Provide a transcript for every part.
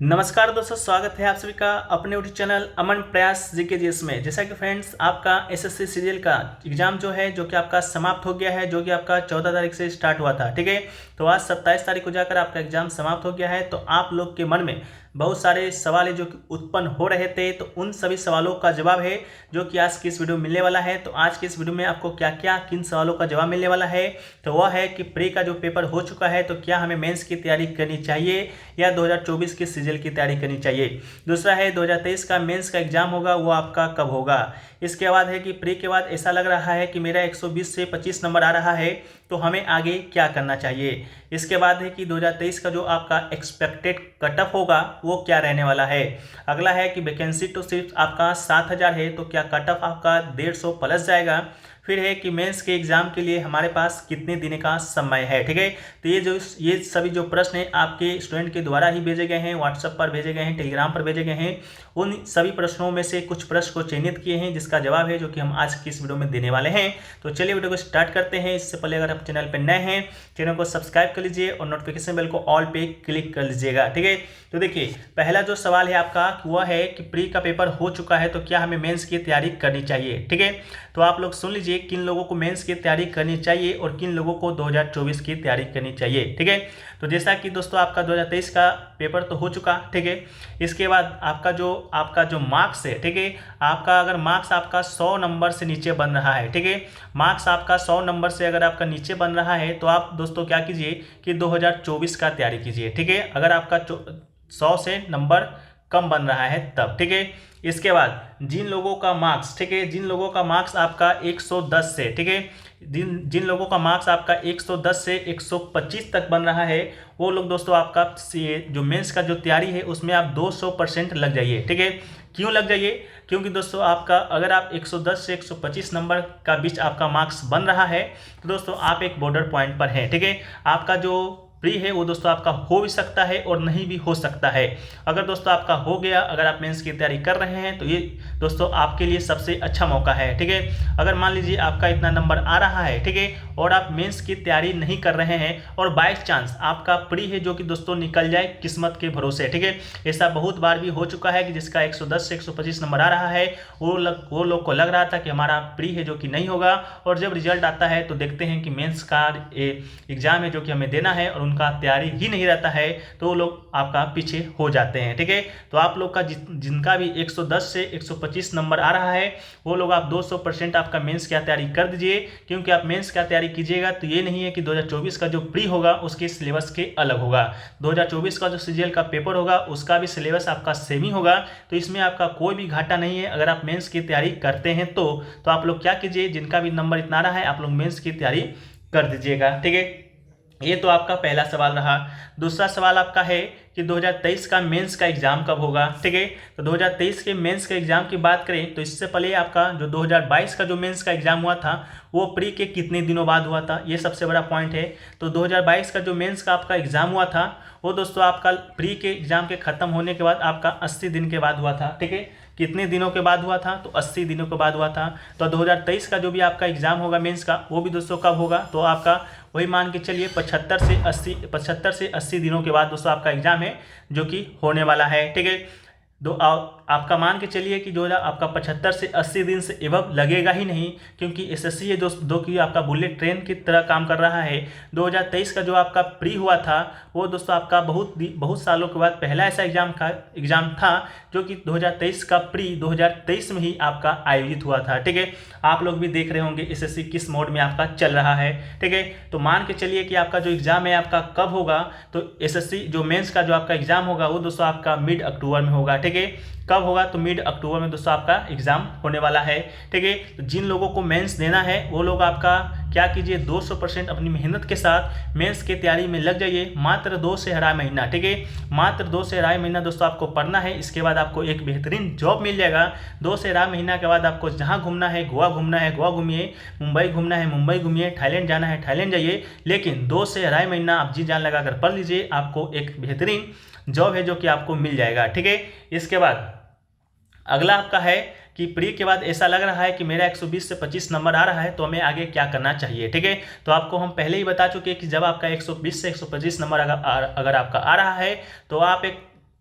नमस्कार दोस्तों, स्वागत है आप सभी का अपने यूट्यूब चैनल अमन प्रयास जीके में। जैसा कि फ्रेंड्स, आपका एसएससी सीरियल का एग्जाम जो कि आपका समाप्त हो गया है, जो कि आपका 14 तारीख से स्टार्ट हुआ था। ठीक है, तो आज 27 तारीख को जाकर आपका एग्जाम समाप्त हो गया है। तो आप लोग के मन में बहुत सारे सवाल है जो कि उत्पन्न हो रहे थे, तो उन सभी सवालों का जवाब है जो कि आज की इस वीडियो में मिलने वाला है। तो आज की इस वीडियो में आपको क्या क्या किन सवालों का जवाब मिलने वाला है, तो वह है कि प्री का जो पेपर हो चुका है, तो क्या हमें मेंस की तैयारी करनी चाहिए या 2024 के सीजल की तैयारी करनी चाहिए। दूसरा है 2023 का मेंस का एग्जाम होगा, वो आपका कब होगा। इसके बाद है कि प्री के बाद ऐसा लग रहा है कि मेरा 120 से 25 नंबर आ रहा है, तो हमें आगे क्या करना चाहिए। इसके बाद है कि 2023 का जो आपका एक्सपेक्टेड कट ऑफ होगा वो क्या रहने वाला है। अगला है कि वैकेंसी तो सिर्फ आपका 7000 है, तो क्या कट ऑफ आपका 150 प्लस जाएगा। फिर है कि मेंस के एग्जाम के लिए हमारे पास कितने दिन का समय है। ठीक है, तो ये सभी जो प्रश्न है आपके स्टूडेंट के द्वारा ही भेजे गए हैं, व्हाट्सएप पर भेजे गए हैं, टेलीग्राम पर भेजे गए हैं। उन सभी प्रश्नों में से कुछ प्रश्न को चयनित किए हैं जिसका जवाब है जो कि हम आज की इस वीडियो में देने वाले हैं। तो चलिए वीडियो को स्टार्ट करते हैं। इससे पहले अगर आप चैनल पर नए हैं, चैनल को सब्सक्राइब कर लीजिए और नोटिफिकेशन बेल को ऑल पे क्लिक कर लीजिएगा। ठीक है, तो देखिए पहला जो सवाल है आपका वह है कि प्री का पेपर हो चुका है, तो क्या हमें मेंस की तैयारी करनी चाहिए। ठीक है, तो आप लोग सुन लीजिए किन लोगों को मेंस की तैयारी करनी चाहिए और किन लोगों को 2024 की तैयारी करनी चाहिए। ठीक है, तो जैसा कि दोस्तों आपका 2023 का पेपर तो हो चुका। ठीक है, इसके बाद आपका जो मार्क्स है, ठीक है, आपका अगर मार्क्स आपका 100 नंबर से नीचे बन रहा है, ठीक है, मार्क्स आपका 100 नंबर से अगर आपका नीचे बन रहा है, तो आप दोस्तों क्या कीजिए कि 2024 का तैयारी कीजिए। ठीक है, अगर आपका 100 से नंबर कम बन रहा है तब। ठीक है, इसके बाद जिन लोगों का मार्क्स, ठीक है, जिन लोगों का मार्क्स आपका 110 से, ठीक है, जिन लोगों का मार्क्स आपका 110 से 125 तक बन रहा है, वो लोग दोस्तों आपका जो मेंस का जो तैयारी है उसमें आप 200% लग जाइए। ठीक है, क्यों लग जाइए, क्योंकि दोस्तों आपका अगर आप 110 से 125 नंबर का बीच आपका मार्क्स बन रहा है, तो दोस्तों आप एक बॉर्डर पॉइंट पर हैं। ठीक है, आपका जो प्री है वो दोस्तों आपका हो भी सकता है और नहीं भी हो सकता है। अगर दोस्तों आपका हो गया, अगर आप मेंस की तैयारी कर रहे हैं, तो ये दोस्तों आपके लिए सबसे अच्छा मौका है। ठीक है, अगर मान लीजिए आपका इतना नंबर आ रहा है, ठीक है, और आप मेंस की तैयारी नहीं कर रहे हैं और बाई चांस आपका प्री है जो कि दोस्तों निकल जाए किस्मत के भरोसे। ठीक है, ऐसा बहुत बार भी हो चुका है कि जिसका 110 से 125 नंबर आ रहा है, वो लोग को लग रहा था कि हमारा प्री है जो कि नहीं होगा, और जब रिजल्ट आता है तो देखते हैं कि मेंस का एग्जाम है जो कि हमें देना है और उनका तैयारी ही नहीं रहता है, तो वो लोग आपका पीछे हो जाते हैं। ठीक है, तो आप लोग का जिनका भी 110 से 125 नंबर आ रहा है, वो लोग आप 200% आपका मेंस की तैयारी कर दीजिए। क्योंकि आप मेंस की तैयारी कीजिएगा तो ये नहीं है कि 2024 का जो प्री होगा उसके सिलेबस के अलग होगा, 2024 का जो सीजीएल का पेपर होगा उसका भी सिलेबस आपका सेम ही होगा। तो इसमें आपका कोई भी घाटा नहीं है अगर आप मेंस की तैयारी करते हैं। तो आप लोग क्या कीजिए, जिनका भी नंबर इतना रहा है आप लोग मेंस की तैयारी कर दीजिएगा। ठीक है, ये तो आपका पहला सवाल रहा। दूसरा सवाल आपका है कि 2023 का मेंस का एग्जाम कब होगा। ठीक है, तो 2023 के मेंस के एग्जाम की बात करें तो इससे पहले आपका जो 2022 का जो मेंस का एग्जाम हुआ था वो प्री के कितने दिनों बाद हुआ था, ये सबसे बड़ा पॉइंट है। तो 2022 का जो मेंस का आपका एग्जाम हुआ था वो दोस्तों आपका प्री के एग्जाम के खत्म होने के बाद आपका 80 दिन के बाद हुआ था। ठीक है, कितने दिनों के बाद हुआ था, तो 80 दिनों के बाद हुआ था। तो 2023 का जो भी आपका एग्जाम होगा मेंस का, वो भी दोस्तों कब होगा, तो आपका वही मान के चलिए 75 से 80 दिनों के बाद दोस्तों आपका एग्जाम है जो कि होने वाला है। ठीक है, आपका मान के चलिए कि जो आपका 75 से 80 दिन से एवब लगेगा ही नहीं, क्योंकि एसएससी है दो कि आपका बुलेट ट्रेन की तरह काम कर रहा है। 2023 का जो आपका प्री हुआ था वो दोस्तों आपका बहुत सालों के बाद पहला ऐसा एग्जाम था जो कि 2023 का प्री 2023 में ही आपका आयोजित हुआ था। ठीक है, आप लोग भी देख रहे होंगे एसएससी किस मोड में आपका चल रहा है। ठीक है, तो मान के चलिए कि आपका जो एग्जाम है आपका कब होगा, तो एसएससी जो मेंस का जो आपका एग्जाम होगा वो दोस्तों आपका मिड अक्टूबर में होगा। ठीक है, कब होगा, तो मिड अक्टूबर में दोस्तों आपका एग्जाम होने वाला है। ठीक है, तो जिन लोगों को मेंस देना है वो लोग आपका क्या कीजिए, 200% अपनी मेहनत के साथ मेंस की तैयारी में लग जाइए। मात्र 2 से अढ़ाई महीना, ठीक है, मात्र 2 से अढ़ाई महीना दोस्तों आपको पढ़ना है। इसके बाद आपको एक बेहतरीन जॉब मिल जाएगा। 2 से अढ़ाई महीना के बाद आपको जहाँ घूमना है, गोवा घूमना है गोवा घूमिए, मुंबई घूमना है मुंबई घूमिए, थाईलैंड जाना है थाईलैंड जाइए। लेकिन 2 से अढ़ाई महीना आप जी जान लगाकर पढ़ लीजिए, आपको एक बेहतरीन जॉब है जो कि आपको मिल जाएगा। ठीक है, इसके बाद अगला आपका है कि प्री के बाद ऐसा लग रहा है कि मेरा 120 से 25 नंबर आ रहा है, तो हमें आगे क्या करना चाहिए। ठीक है, तो आपको हम पहले ही बता चुके हैं कि जब आपका 120 से 125 नंबर अगर आपका आ रहा है, तो आप एक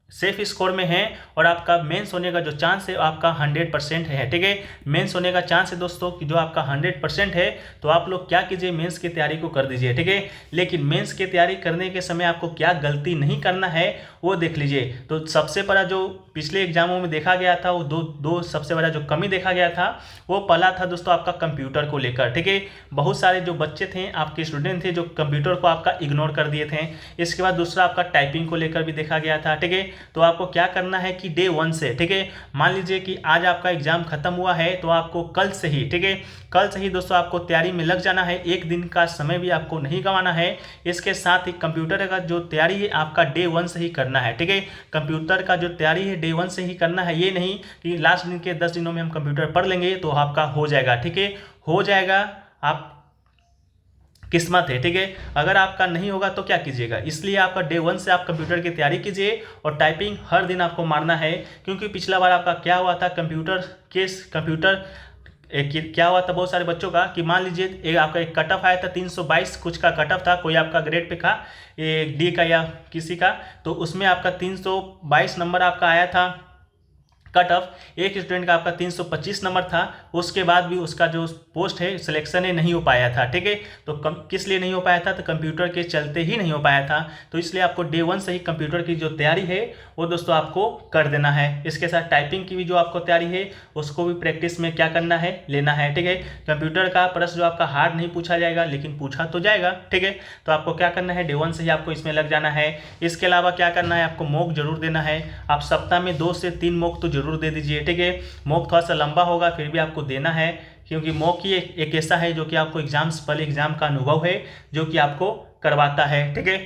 सेफ स्कोर में है और आपका मेंस होने का जो चांस है आपका 100% है। ठीक है, मेंस होने का चांस है दोस्तों कि जो आपका 100% है, तो आप लोग क्या कीजिए, मेंस की तैयारी को कर दीजिए। ठीक है, लेकिन मेंस की तैयारी करने के समय आपको क्या गलती नहीं करना है वो देख लीजिए। तो सबसे बड़ा जो पिछले एग्जामों में देखा गया था, वो दो सबसे बड़ा जो कमी देखा गया था, वो पहला था दोस्तों आपका कंप्यूटर को लेकर। ठीक है, बहुत सारे जो बच्चे थे, आपके स्टूडेंट थे, जो कंप्यूटर को आपका इग्नोर कर दिए थे। इसके बाद दूसरा आपका टाइपिंग को लेकर भी देखा गया था। ठीक है, तो आपको क्या करना है कि डे 1 से, ठीक है, मान लीजिए कि आज आपका एग्जाम खत्म हुआ है, तो आपको कल से ही, ठीक है, कल से ही दोस्तों आपको तैयारी में लग जाना है। एक दिन का समय भी आपको नहीं गंवाना है। इसके साथ ही कंप्यूटर का जो तैयारी है आपका डे 1 से ही करना है। ठीक है, कंप्यूटर का जो तैयारी है डे 1 से ही करना है। ये नहीं कि लास्ट दिन के 10 दिनों में हम कंप्यूटर पढ़ लेंगे तो आपका हो जाएगा। ठीक है, हो जाएगा, आप किस्मत है। ठीक है, अगर आपका नहीं होगा तो क्या कीजिएगा, इसलिए आपका डे 1 से आप कंप्यूटर की तैयारी कीजिए और टाइपिंग हर दिन आपको मारना है। क्योंकि पिछला बार आपका क्या हुआ था, कंप्यूटर क्या हुआ था बहुत सारे बच्चों का, कि मान लीजिए आपका एक कट ऑफ आया था 322 कुछ का कट ऑफ था, कोई आपका ग्रेड पे था डी का या किसी का, तो उसमें आपका 322 नंबर आपका आया था कट ऑफ। एक स्टूडेंट का आपका 325 नंबर था, उसके बाद भी उसका जो पोस्ट है सिलेक्शन है नहीं हो पाया था। ठीक है, तो किस लिए नहीं हो पाया था, तो कंप्यूटर के चलते ही नहीं हो पाया था। तो इसलिए आपको डे 1 से ही कंप्यूटर की जो तैयारी है वो दोस्तों आपको कर देना है। इसके साथ टाइपिंग की भी जो आपको तैयारी है उसको भी प्रैक्टिस में क्या करना है, लेना है। ठीक है, कंप्यूटर का प्रश्न जो आपका हार्ड नहीं पूछा जाएगा, लेकिन पूछा तो जाएगा। ठीक है, तो आपको क्या करना है, डे 1 से ही आपको इसमें लग जाना है। इसके अलावा क्या करना है, आपको मॉक जरूर देना है। आप सप्ताह में 2 से 3 मॉक तो जरूर दे दीजिए। ठीक है, मॉक थोड़ा सा लंबा होगा फिर भी आपको देना है, क्योंकि मॉक ही एक ऐसा है जो कि आपको पहले एग्जाम का अनुभव है जो कि आपको करवाता है। ठीक है,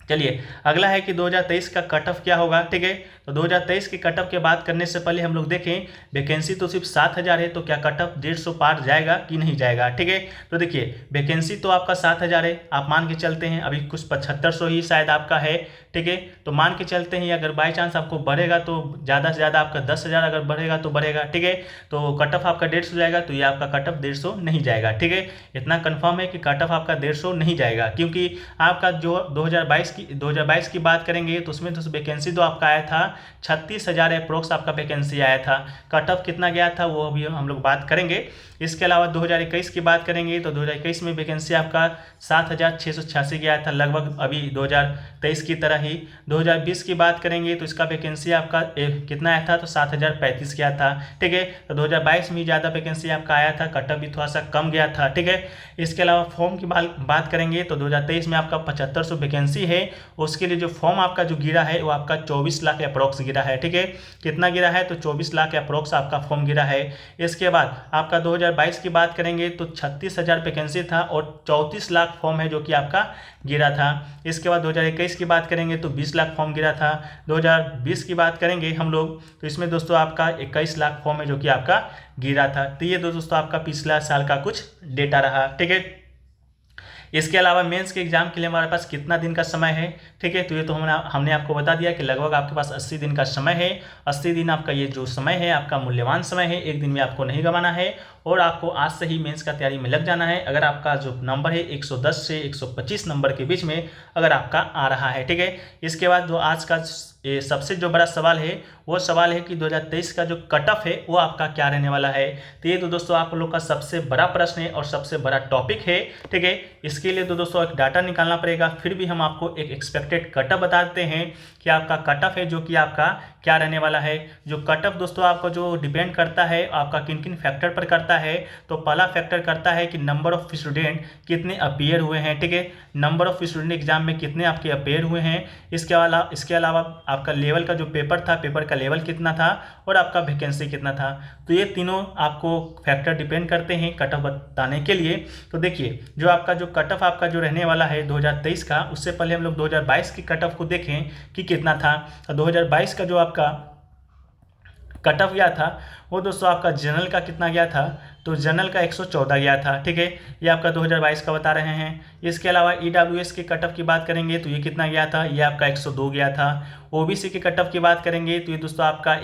चलिए अगला है कि 2023 का कट ऑफ क्या होगा। ठीक है, तो 2023 के कट ऑफ की बात करने से पहले हम लोग देखें, वैकेंसी तो सिर्फ 7000 है, तो क्या कट ऑफ 150 पार जाएगा कि नहीं जाएगा। ठीक है, तो देखिए वैकेंसी तो आपका 7000 है, आप मान के चलते हैं, अभी कुछ 7500 ही शायद आपका है। ठीक है, तो मान के चलते हैं अगर बाई चांस आपको बढ़ेगा तो ज़्यादा से ज़्यादा आपका 10,000 अगर बढ़ेगा तो बढ़ेगा। ठीक है, तो कट ऑफ आपका 150 जाएगा, तो ये आपका कट ऑफ 150 नहीं जाएगा। ठीक है, इतना कन्फर्म है कि कट ऑफ आपका 150 नहीं जाएगा, क्योंकि आपका जो 2022 की बात करेंगे तो उसमें तो वैकेंसी तो आपका आया था 36,000 अप्रोक्स आपका वैकेंसी आया था। कट ऑफ कितना गया था वो अभी हम लोग बात करेंगे। इसके अलावा 2021 की बात करेंगे तो 2021 में वैकेंसी आपका 7,686 गया था, लगभग अभी 2023 की तरह ही। 2020 की बात करेंगे तो इसका वैकेंसी आपका कितना आया था, तो 7,035 गया था। ठीक है, तो 2022 में ज़्यादा वैकेंसी आपका आया था, कट ऑफ भी थोड़ा सा कम गया था। ठीक है, इसके अलावा फॉर्म की बात करेंगे तो 2023 में आपका 7500 वैकेंसी है, उसके लिए जो फॉर्म आपका जो गिरा है वो आपका 24 लाख अप्रोक्स गिरा है। ठीक है, कितना गिरा है, तो 24 लाख अप्रोक्स आपका फॉर्म गिरा है। इसके बाद आपका 2022 की बात करेंगे तो 36,000 वैकेंसी था और 34 लाख फॉर्म है जो कि आपका गिरा था। इसके बाद 2021 की बात करेंगे तो 20 लाख फॉर्म गिरा था। 2020 की बात करेंगे हम लोग तो इसमें दोस्तों आपका 21 लाख फॉर्म है जो कि आपका गिरा था। तो ये दोस्तों आपका पिछला साल का कुछ डेटा रहा। ठीक है, इसके अलावा मेंस के एग्जाम के लिए हमारे पास कितना दिन का समय है। ठीक है, तो ये तो हमने आपको बता दिया कि लगभग आपके पास 80 दिन का समय है। 80 दिन आपका ये जो समय है आपका मूल्यवान समय है, एक दिन में आपको नहीं गंवाना है और आपको आज से ही मेंस का तैयारी में लग जाना है। अगर आपका जो नंबर है 110 से 125 नंबर के बीच में अगर आपका आ रहा है। ठीक है, इसके बाद जो आज का सबसे जो बड़ा सवाल है वो सवाल है कि 2023 का जो कट ऑफ है वो आपका क्या रहने वाला है। तो ये तो दोस्तों आप लोग का सबसे बड़ा प्रश्न है और सबसे बड़ा टॉपिक है। ठीक है, इसके लिए तो दोस्तों एक डाटा निकालना पड़ेगा, फिर भी हम आपको एक एक्सपेक्टेड कट ऑफ बताते हैं कि आपका कट ऑफ है जो कि आपका क्या रहने वाला है। जो कट ऑफ दोस्तों आपको जो डिपेंड करता है आपका किन किन फैक्टर पर करता है, तो पहला फैक्टर करता है कि नंबर ऑफ स्टूडेंट कितने अपीयर हुए हैं। ठीक है, नंबर ऑफ स्टूडेंट एग्जाम में कितने आपके अपीयर हुए हैं। इसके अलावा आपका लेवल का जो पेपर था, पेपर का लेवल कितना था और आपका वैकेंसी कितना था। तो ये तीनों आपको फैक्टर डिपेंड करते हैं कट ऑफ बताने के लिए। तो देखिए जो आपका जो कट ऑफ आपका जो रहने वाला है 2023 का, उससे पहले हम लोग 2022 की कट ऑफ को देखें कि कितना था। 2022 का जो आपका कट ऑफ गया था वो दोस्तों आपका जनरल का कितना गया था, तो जनरल का 114 गया था। ठीक है, ये आपका 2022 का बता रहे हैं। इसके अलावा EWS के कट ऑफ की बात करेंगे तो ये कितना गया था, ये आपका 102 गया था। OBC के कट ऑफ की बात करेंगे तो ये दोस्तों आपका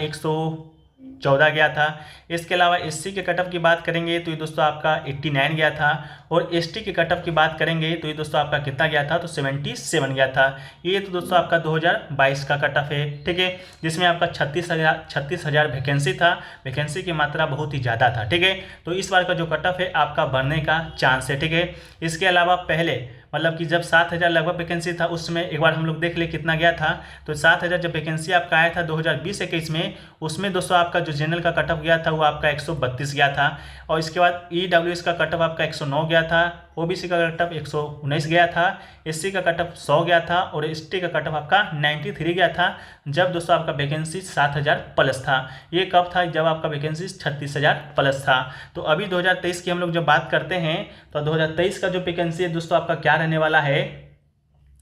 14 गया था। इसके अलावा एससी के कट ऑफ की बात करेंगे तो ये दोस्तों आपका 89 गया था, और एसटी के कट ऑफ की बात करेंगे तो ये दोस्तों आपका कितना गया था, तो 77 गया था। ये तो दोस्तों आपका 2022 का कट ऑफ है, ठीक है, जिसमें आपका 36,000 वैकेंसी था। वैकेंसी की मात्रा बहुत ही ज़्यादा था, ठीक है। तो इस बार का जो कट ऑफ है आपका बढ़ने का चांस है, ठीक है। इसके अलावा पहले मतलब कि जब 7,000 लगभग वैकेंसी था उस समय एक बार हम लोग देख ले कितना गया था। तो 7,000 जब वैकेंसी आपका आया था 2020-21 में, उसमें दोस्तों आपका जो जनरल का कट ऑफ गया था वो आपका 132 गया था। और इसके बाद ईडब्ल्यूएस का कट ऑफ आपका 109 गया था, ओबीसी का कट ऑफ 119 गया था, एससी का कट ऑफ 100 गया था, और एसटी का कट ऑफ आपका 93 गया था, जब दोस्तों आपका वैकेंसी 7,000 प्लस था। ये कब था, जब आपका वैकेंसी 36,000 प्लस था। तो अभी 2023 की हम लोग जब बात करते हैं तो 2023 का जो वैकेंसी है दोस्तों आपका क्या रहने वाला है,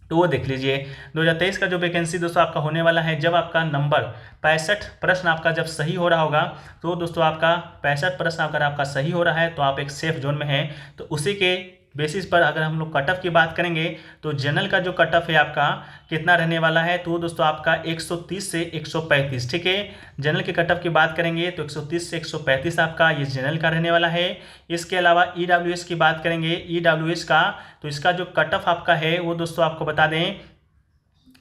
तो वो देख लीजिए। 2023 का जो वैकेंसी दोस्तों आपका होने वाला है, जब आपका नंबर 65 प्रश्न आपका जब सही हो रहा होगा, तो दोस्तों आपका 65 प्रश्न अगर आपका सही हो रहा है तो आप एक सेफ जोन में हैं। तो उसी के बेसिस पर अगर हम लोग कट ऑफ की बात करेंगे तो जनरल का जो कट ऑफ है आपका कितना रहने वाला है, तो दोस्तों आपका 130 से 135, ठीक है। जनरल के कट ऑफ की बात करेंगे तो 130 से 135 आपका ये जनरल का रहने वाला है। इसके अलावा ईडब्ल्यूएस की बात करेंगे, ईडब्ल्यूएस का तो इसका जो कट ऑफ आपका है वो दोस्तों आपको बता दें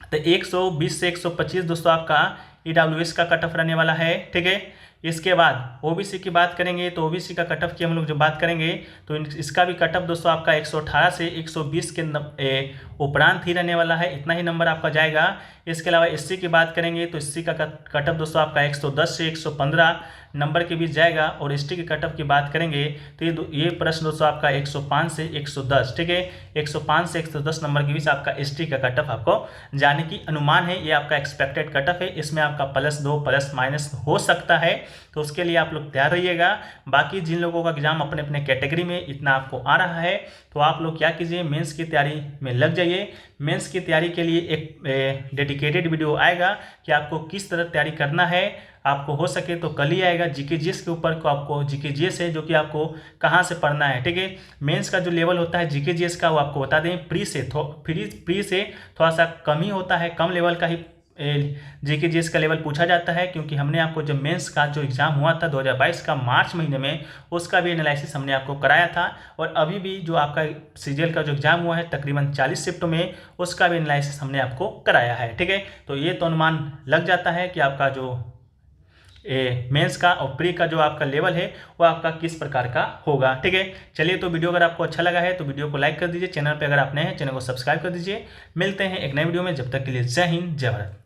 तो 120 से 125 दोस्तों आपका ईडब्ल्यूएस का कट ऑफ रहने वाला है, ठीक है। इसके बाद ओबीसी की बात करेंगे तो ओबीसी का कट ऑफ की हम लोग जब बात करेंगे तो इसका भी कट ऑफ दोस्तों आपका 118 से 120 के उपरांत ही रहने वाला है, इतना ही नंबर आपका जाएगा। इसके अलावा एससी की बात करेंगे तो एससी का कट ऑफ दोस्तों आपका 110 से 115 नंबर के बीच जाएगा, और एसटी के कट ऑफ की बात करेंगे तो ये प्रश्न दोस्तों आपका 105 से 110, ठीक है, 105 से 110 नंबर के बीच आपका एसटी का कट ऑफ आपको जाने की अनुमान है। ये आपका एक्सपेक्टेड कट ऑफ है, इसमें आपका +2 प्लस माइनस हो सकता है, तो उसके लिए आप लोग तैयार रहिएगा। बाकी जिन लोगों का एग्जाम अपने अपने कैटेगरी में इतना आपको आ रहा है तो आप लोग क्या कीजिए, मेंस की तैयारी में लग जाइए। मेंस की तैयारी के लिए एक डेडिकेटेड वीडियो आएगा कि आपको किस तरह तैयारी करना है। आपको हो सके तो कल ही आएगा जीके जीएस के ऊपर, को आपको जीके जीएस है जो कि आपको कहाँ से पढ़ना है, ठीक है। मेंस का जो लेवल होता है जीके जीएस का वो आपको बता दें प्री से थोड़ा सा कम ही होता है, कम लेवल का ही जीके जीएस का लेवल पूछा जाता है, क्योंकि हमने आपको जब मेंस का जो एग्ज़ाम हुआ था 2022 का मार्च महीने में, उसका भी एनालिसिस हमने आपको कराया था। और अभी भी जो आपका सीजीएल का जो एग्ज़ाम हुआ है तकरीबन 40 शिफ्ट में, उसका भी एनालिसिस हमने आपको कराया है, ठीक है। तो ये तो अनुमान लग जाता है कि आपका जो मेंस का और प्री का जो आपका लेवल है वो आपका किस प्रकार का होगा, ठीक है। चलिए, तो वीडियो अगर आपको अच्छा लगा है तो वीडियो को लाइक कर दीजिए, चैनल पे अगर आप नए हैं चैनल को सब्सक्राइब कर दीजिए। मिलते हैं एक नए वीडियो में, जब तक के लिए जय हिंद जय भारत।